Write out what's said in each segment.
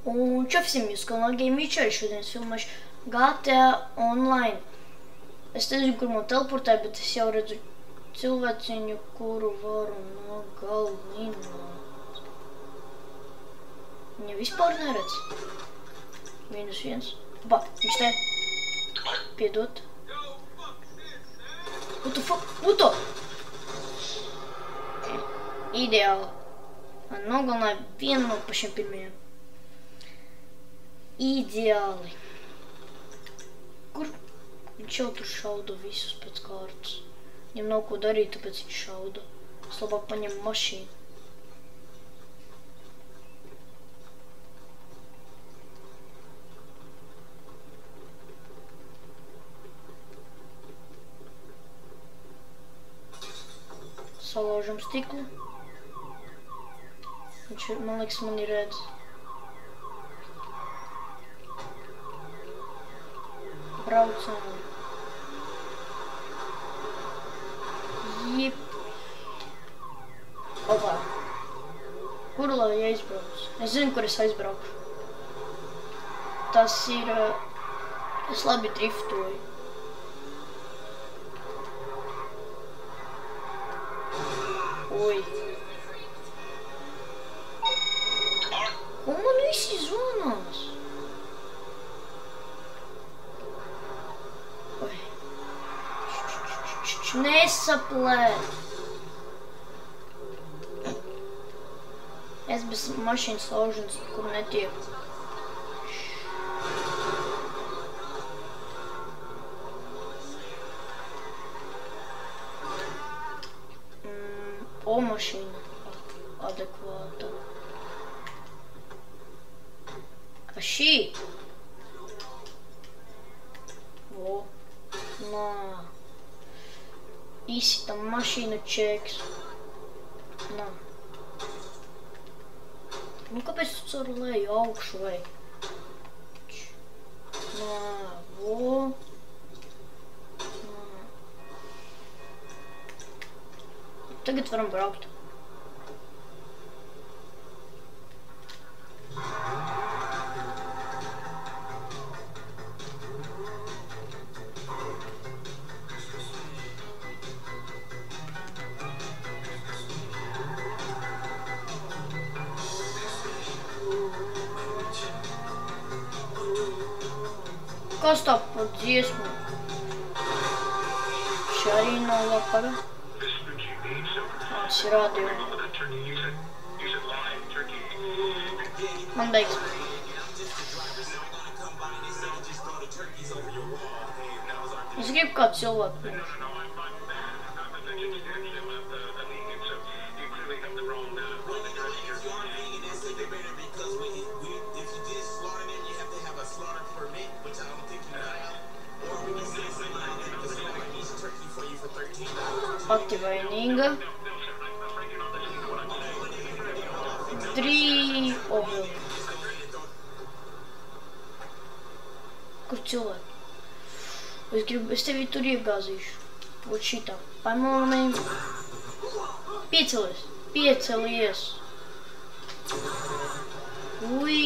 Un čau visiem, jūs kanālā GameVičeri šodien filmēšu GTA Online. Es nezinu, kur man teleportē, bet es jau redzu cilvēciņu, kuru varu nogalināt. Viņa vispār neredz. -1. Ba, viņš te. Piedot. What the fuck? Uto! Ideāli. Man nogalināja vienu no pašiem pirmajiem. Ideāli. Kur? Viņš jau tur šauda visus pēc kārtas. Viņam nav ko darīt, tāpēc viņš šauda. Es labāk paņemu mašīnu. Salaužam stiklu. Viņš, man liekas, mani redz. Braucam. Jip. Opā. Kur lai aizbrauc? Es zinu, kur es aizbraucu. Tas ir... Es labi driftoju. Oi. Un man visi zvanās. Oi. Nesaplēt. Es bez mašīnas lauženas kur netieku. O mašīna adekvāta. A šī? O. Nā. Izsitam mašīnu čeks. Nā. Nu, kāpēc tu caur leju augšu vai? Nā. O. Tagad varam braukt. Kas tā par dziesmu? Šī arī nav lapara. Tas ir radio. Man beigas. Es gribu kādu cilvēku. Pati vainīga. 3 obili. Kur cilvēki? Es tevi tur iegāzīšu. Būt šitā. Pamanīm. Piecelies. Piecelies. Ui.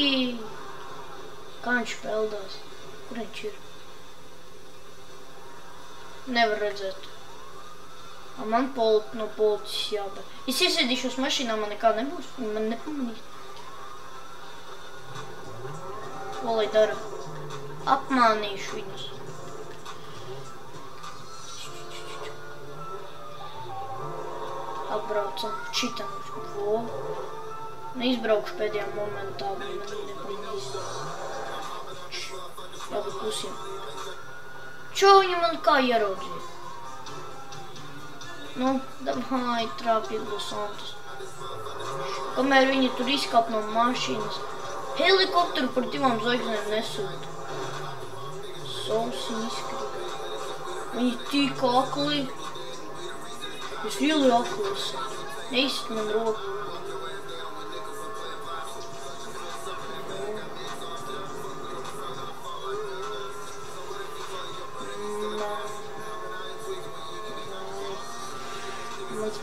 Kā viņš peldās? Kur viņš ir? Nevar redzēt. Man no policis jābēr. Es iesēdīšos mašīnā, man nekā nebūs. Man nepamanīs. Ko lai dara? Apmānīšu viņus. Apbraucam šitam. Vo. Neizbraukšu pēdējā momentā, man nepamanīs. Labi, klusiem. Čo viņi man kā ieraudzīja? Nu, davai, trāpīt Los Santos. Kamēr viņi tur izkāp no mašīnas. Helikopteru par 2 zvaigznēm nesūta. Sausiņi izkrīt. Viņi tik akli. Es lieli akli esmu. Neizsit man roku.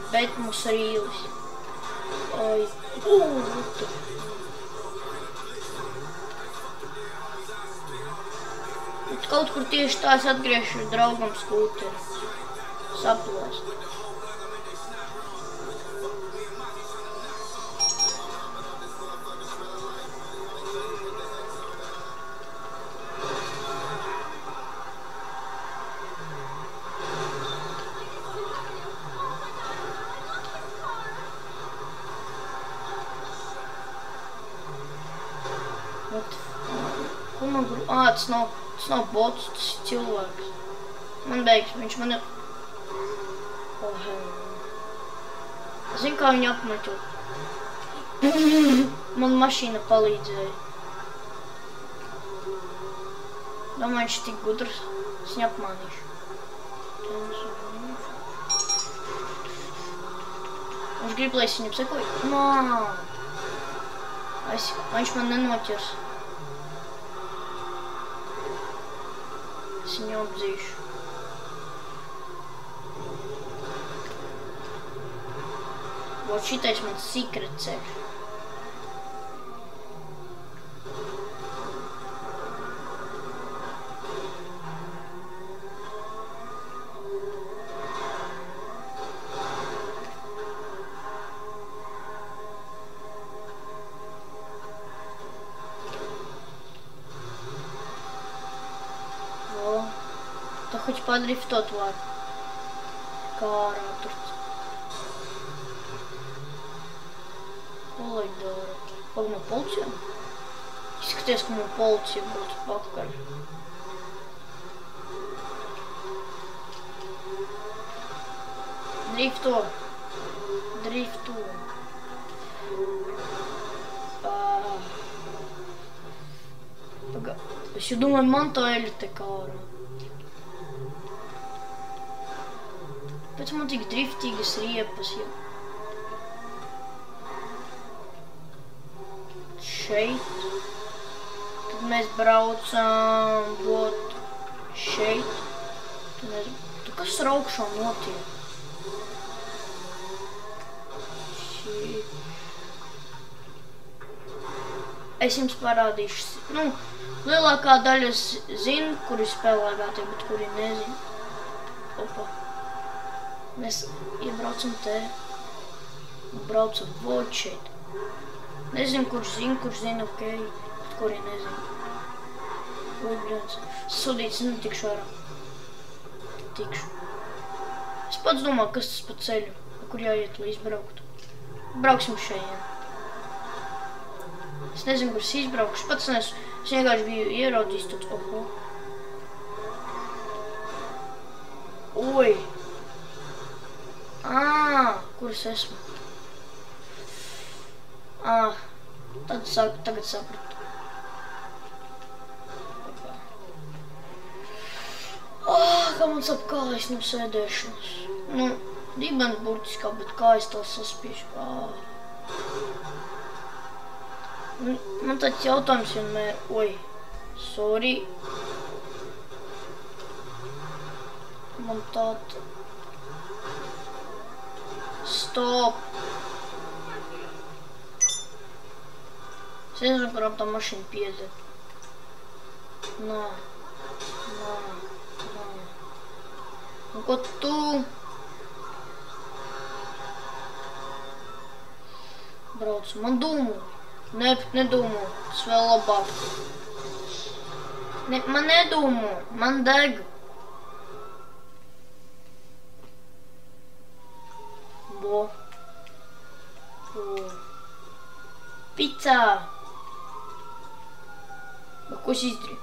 Bet mums rīlis. Ai. kaut kur tieši tā es atgriešu draugam skūteri. Saplēst. Ko man grib? Tas nav bots, tas ir cilvēks. Man beigas, viņš man ir... Es zinu, kā viņu apmetot. Man mašīna palīdzēja. Domāju, viņš ir tik gudrs. Es viņu apmānīšu. Viņš grib, lai es viņam sekoju. Viņš man nenoķers. Es viņu apdzīšu. Vot šitais mans secret ceļš. Tā хоть подрифтот var. Kā ārā tur. Ko lai dara? Pagam policijā? Izskaties, ka man policija būtu pakaļ. Drifto. Es jau domāju, man tā eļa te kā ārā. Pēc man tik driftīgas riepas, ja. Šeit. Tad mēs braucam, vot, šeit. Tad kas ar augšā notiek? Šeit. Es jums parādīšu, lielākā daļa zinu, kuri spēlēgātie, bet kuri nezinu. Opa. Mēs iebraucam te. Braucam vod šeit. Nezinu, kurš zina, ok, bet kuri nezinu. Ui, bļāns. Sudīts, netikšu ārā. Tikšu. Es pats domāju, kas tas pa ceļu, kur jāiet, lai izbrauktu. Brauksim šajien. Es nezinu, kur es izbraukšu. Pats nesu. Es vienkārši biju ieraudzījis tāds, oho. Ui. Kur es esmu? Tagad sapratu. Kā man sap kājas no sēdēšanas. Dibens burtiskā, bet kājas tā saspiež. Man tāds jautājums vienmēr, sorry. Man tāda... Stop! Es nezinu, kurām tā mašīna piedzēr. Nā. Un ko tu? Brauc, man dūmu. Nedūmu, tas vēl labāk. Man nedūmu, man deg. Picā! Ko es izdarīju?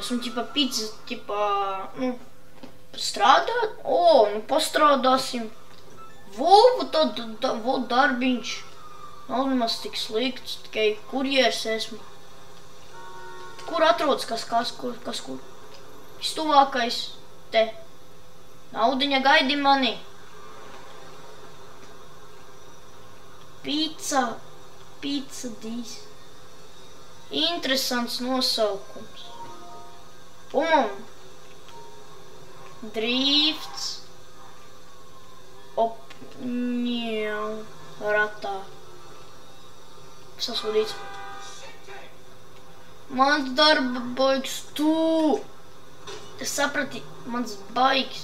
Esmu ķipa, strādāt? Pastrādāsim. Vot darbiņš. Nav nemaz tik slikts, tikai kurjers esmu. Kur atrodas kas kur? Vistuvākais te. Naudiņa gaidi mani. Pizza dīs. Interesants nosaukums. Drifts. Ratā. Sasūdīts. Mans darba baigs tu. Es saprati, mans baigs.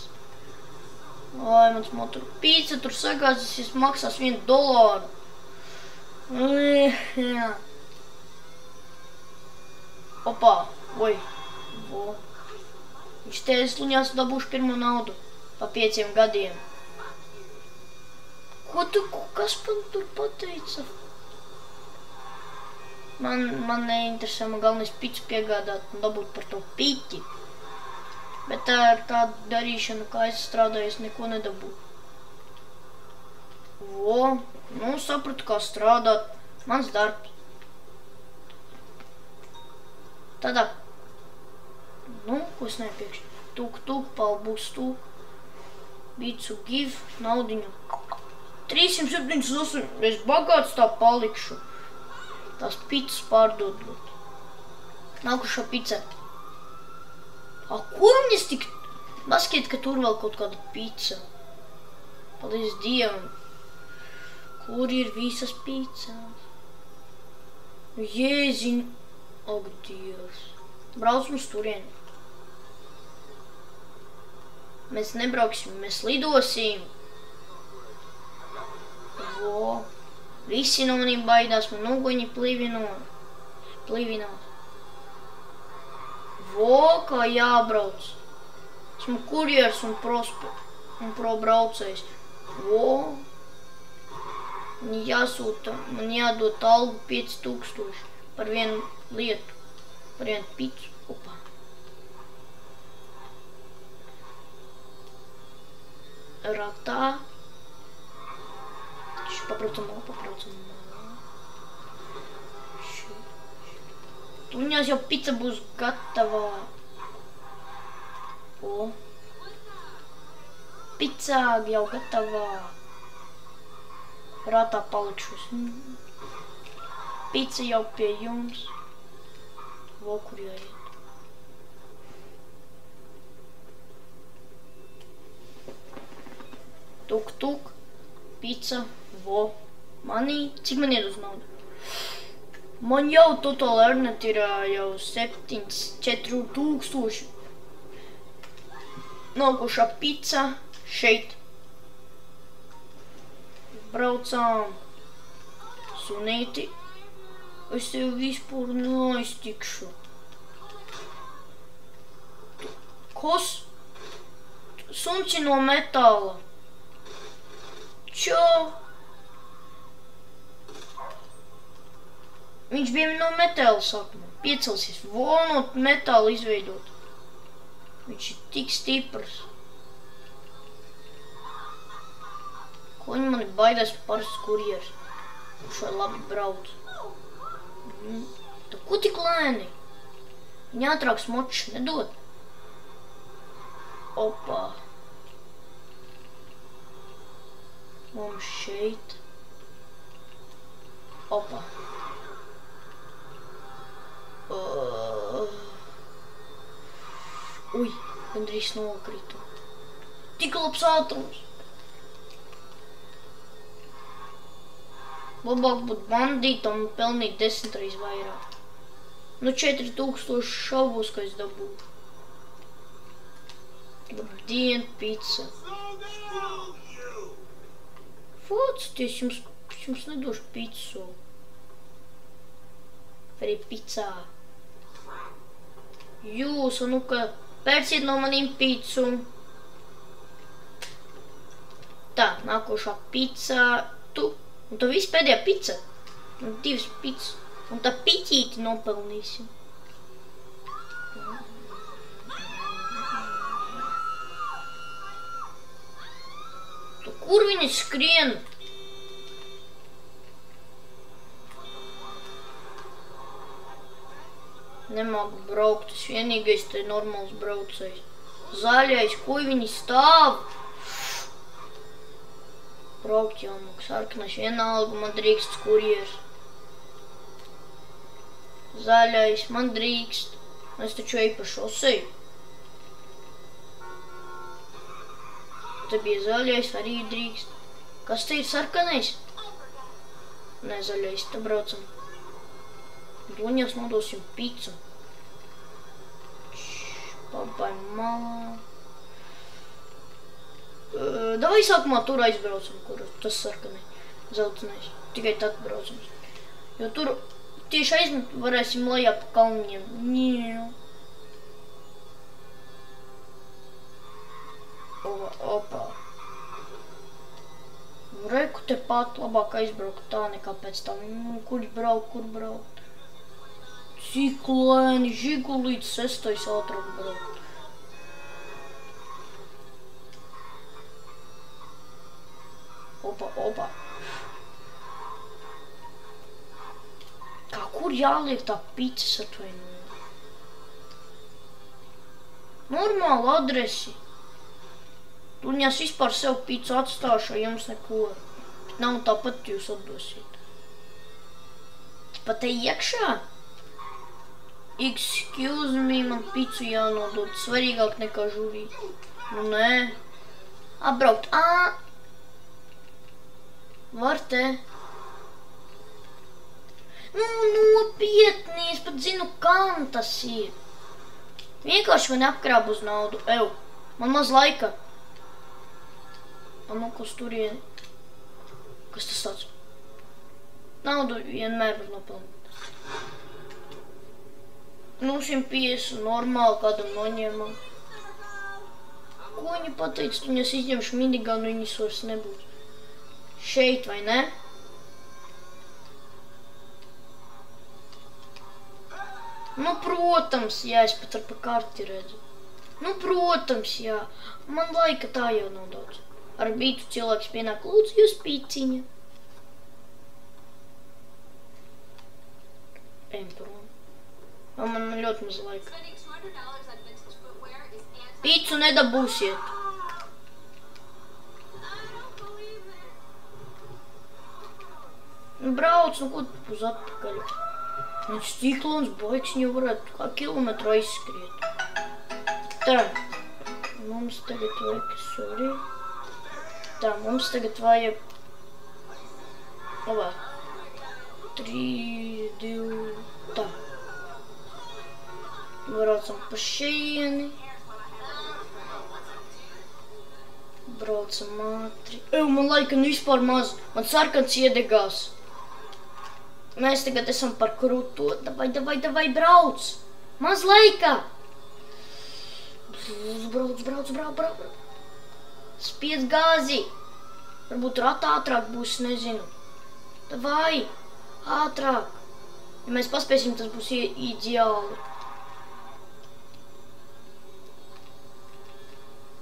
Ai, mans motor. Pīca tur sagāzesies, maksās $1. Jā. Opā, oi. Vo. Viņš te es luņās dabūšu pirmo naudu. Pa 5 gadiem. Kas man tur pateica? Man neinteresē, man galvenais picu piegādāt un dabūt par to piķi. Bet ar tādu darīšanu, kā es strādāju, es neko nedabūju. Vo, nu sapratu, kā strādāt. Mans darbs. Tādā. Nu, ko es nepiekšu? Tūk, palbūs tūk. Bicu give, naudiņu. 378, es bagāts tā palikšu. Tās picas pārdodot. Nākušā pica. Ko viņas tik... Baskiet, ka tur vēl kaut kāda pica. Paldies Dievam. Kur ir visas picas? Jēziņ. Ak, Dievs. Braucam uz turieni. Mēs nebrauksim, mēs lidosim. Vo. Visi no maniem baidās, man uguņi plivinās. Vo, kā jābrauc. Esmu kurjers un probraucējs. Vo. Man jāsūta, man jādod algu 5000 par vienu lietu, par vienu picu. Opā. Ratā. Pabraucam malo. Tuņās jau pica būs gatavā. O. Pica jau gatavā. Ratā palikšos. Pica jau pie jums. Vo, kur jāiet. Tuk, pica, vo, manī. Cik man iet uz naudu? Man jau total earnet ir jau 4000. Nākošā pica šeit. Braucām. Sunīti. Es tev vispār neaiztikšu. Kas? Sunci no metāla. Čo? Viņš bija no metāla sākumā. Piecelsies. Vo no metāla izveidot. Viņš ir tik stiprs. Ko viņi mani baidās parasts kurjers? Viņš vai labi brauc. Tu ko tik lēni? Viņa ātrāk smočs nedod. Opā. Mums šeit. Opā. Ui, gandrīz nokritu. Tik labs ātrums. Labāk būt bandītam un pelnīt 10 reiz vairāk. Nu 4000 šaubos, ka es dabūju. Labdien, pica. Fotsties, jums nedošu picu. Arī picā. Jūs, nu ka pērciet no manīm picu. Tā, nākošā pica. Un tā viss pēdējā pica. Un 2 picas. Un tā piķīti nopelnīsim. Tu kur viņi skrien? Nemāku braukt, tas vienīgais te normāls braucējs. Zaļais, ko viņi stāv? Braukt jāmāk, sarkanais vienalga, man drīkst kurjers. Zaļais, man drīkst. Es taču eju pa šoseju. Te bija zaļais, arī drīkst. Kas te ir sarkanais? Nē, zaļais, te braucam. Tūņās nodosim picu. Pabai malā. Davai sākumā tur aizbraucam, kur tas sarkanai, zeltenais. Tikai tad braucam. Jo tur tieši aizmet varēsim lejā pa kalniņiem. Ņēl. Opā. Reku te pat labāk aizbraukt tā nekā pēc tam. Kur braukt. Cik lēni Žigulīts 6. ātrāk braukt. Opa. Kā kur jāliek tā picas atvainojumu? Normāli adresi. Tūņās vispār sev picu atstāšu, jums neko. Bet nav tāpat jūs atdosiet. Pat te iekšā? Excuse me, man picu jānodod. Svarīgāk nekā žuvī. Nu nē. Apbraukt. Var te. Nu, nopietni, es pat zinu, kam tas ir. Vienkārši man apkrāb uz naudu. Man maz laika. Nu, kas turieni? Kas tas tāds? Naudu vienmēr var nopelnīt. Nu, 150 normāli kādam noņēmam. Ko viņi pateica? Tu viņas izņemšu miniganu, viņas vairs nebūs. Šeit, vai ne? Nu, protams, jā, es pat ar pa karti redzu. Nu, protams, jā. Man laika tā jau nav daudz. Ar bītu cilvēks pienāk, lūdzu, jūs pīciņa. Ejam prom. Man ļoti maz laika. Pīcu nedabūsiet. Brauc, ko tu uz atpakaļ? Viņš ciklons baigs, viņu varētu kā kilometru aizskriet. Tā, mums tagad vajag, sorry. Tā, mums tagad vajag 3, 2, tā. Braucam pa šeieni. Braucam ātri. Man laika vispār maz. Man sarkans iedegās. Mēs tagad esam par kruto. Davai, brauc. Maz laika. Brauc. Spiedz gāzi. Varbūt rata ātrāk būs, nezinu. Davai, ātrāk. Ja mēs paspēsim, tas būs ideāli.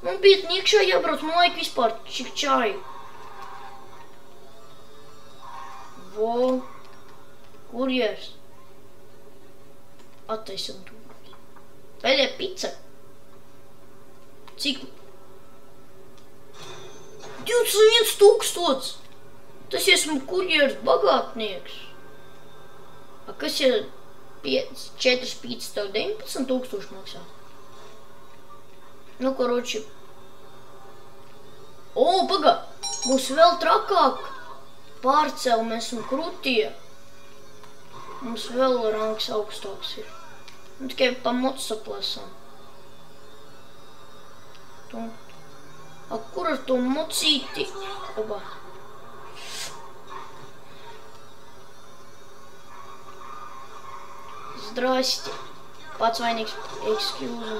Man bietni iekšā jābrauc, man laika vispār čik čāju. Vo. Kurjers. Attaisam tūrus. Pēdējā pica. Cik? 21 000! Tas esmu kurjers bagātnieks. Kas ja 4 pīcis tev 19 000 maksā? Nu, koroči. Pagā! Būs vēl trakāk. Pārcelmes un krutie. Mums vēl rangs augstāks ir. Nu, tikai pa motsaplesam. Kur ar to mocīti? Oba. Zdrasti. Pats vainīgs. Excuse me.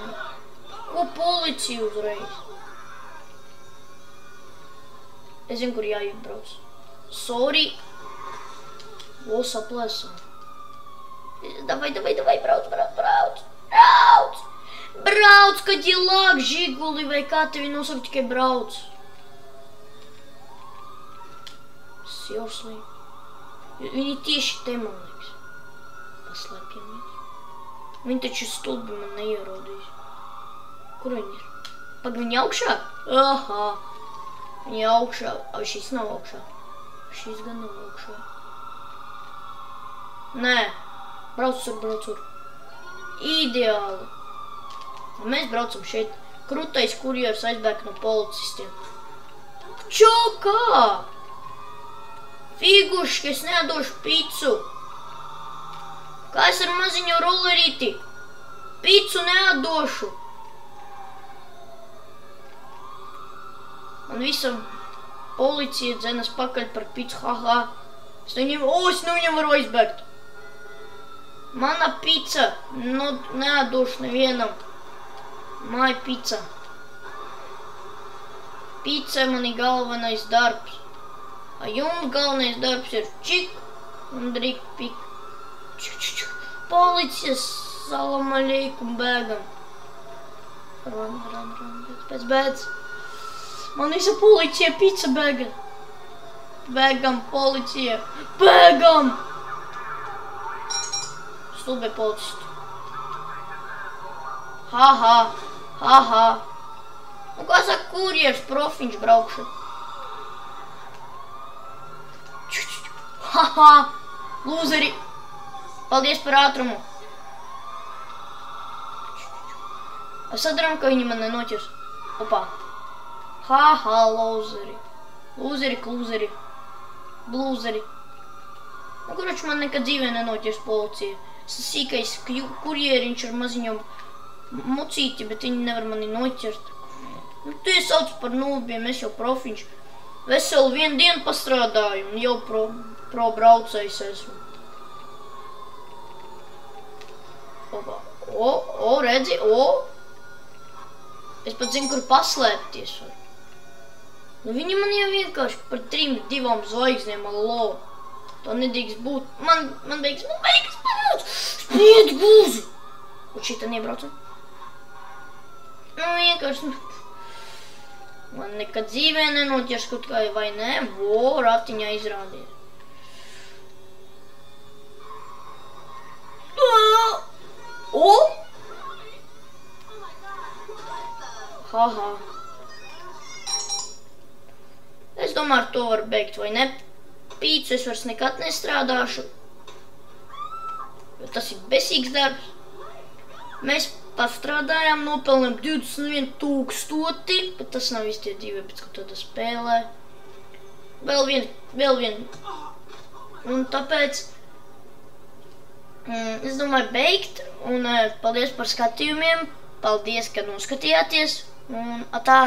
Ko policija uzreiz? Es zinu, kur jāiebrauc. Sorry. Saplēsam. Davai, brauc. Brauc, kad ir lāk Žiguli, vai kā tevi nosaka, tikai brauc. Seriously. Viņi tieši te, man liekas. Paslēpjamies. Viņi taču stulbi man neierodīs. Kur viņi ir? Pag, viņi augšā? Aha. Viņi augšā. Šis nav augšā. Šis gan nav augšā. Nē. Brauc tur. Ideāli. Un mēs braucam šeit. Krutais kurjers aizbēg no policistiem. Čo, kā? Figuški, es nedošu picu. Kā es ar maziņo rollerīti? Picu neatdošu. Man visa policija dzenas pakaļ par picu, haha. Es viņam varu aizbēgt. Mana pica, neatdošu nevienam. Māja pica. Pica man ir galvenais darbs. A jums galvenais darbs ir čik un drik pik. Policijas, salam aleikum, bēgam. Ran, pēc. Man visa policija, pica bēga. Bēgam, policija. Bēgam! Stulbie policisti. Haha. Un kā saka, kurjers profiņš braukšu? Haha, lūzeri. Paldies par ātrumu. Es sadaram, ka viņi man nenoķers. Opā. Haha, lūzeri. Lūzeri, klūzeri. Blūzeri. Un kurš man nekad dzīvē nenoķers policija. Es sīkais kurjeriņš ar maziņom mucīti, bet viņi nevar mani noķert. Nu, tie sauc par nūbiem, es jau profiņš. Veselu vienu dienu pastrādāju un jau pro braucējs esmu. Redzi, Es pat zinu, kur paslēpties var. Nu, viņi man jau vienkārši par 2 zvaigznēm, allo. To nedrīkst būt. Man beigas panāc. Spried gūzi. Un šitā nebraucam. Nu, vienkārši. Man nekad dzīvē nenoķers kaut kā vai nē. Ratiņā izrādīja. Haha. Es domāju, ar to var beigt, vai ne? Pīcu es vairs nekad nestrādāšu. Jo tas ir besīgs darbs. Mēs pastrādājām, nopelnām 21,000, bet tas nav viss tie dzīvē, pēc kaut tāda spēlē. Vēl vien. Un tāpēc es domāju beigt, un paldies par skatījumiem. Paldies, ka noskatījāties, un atā!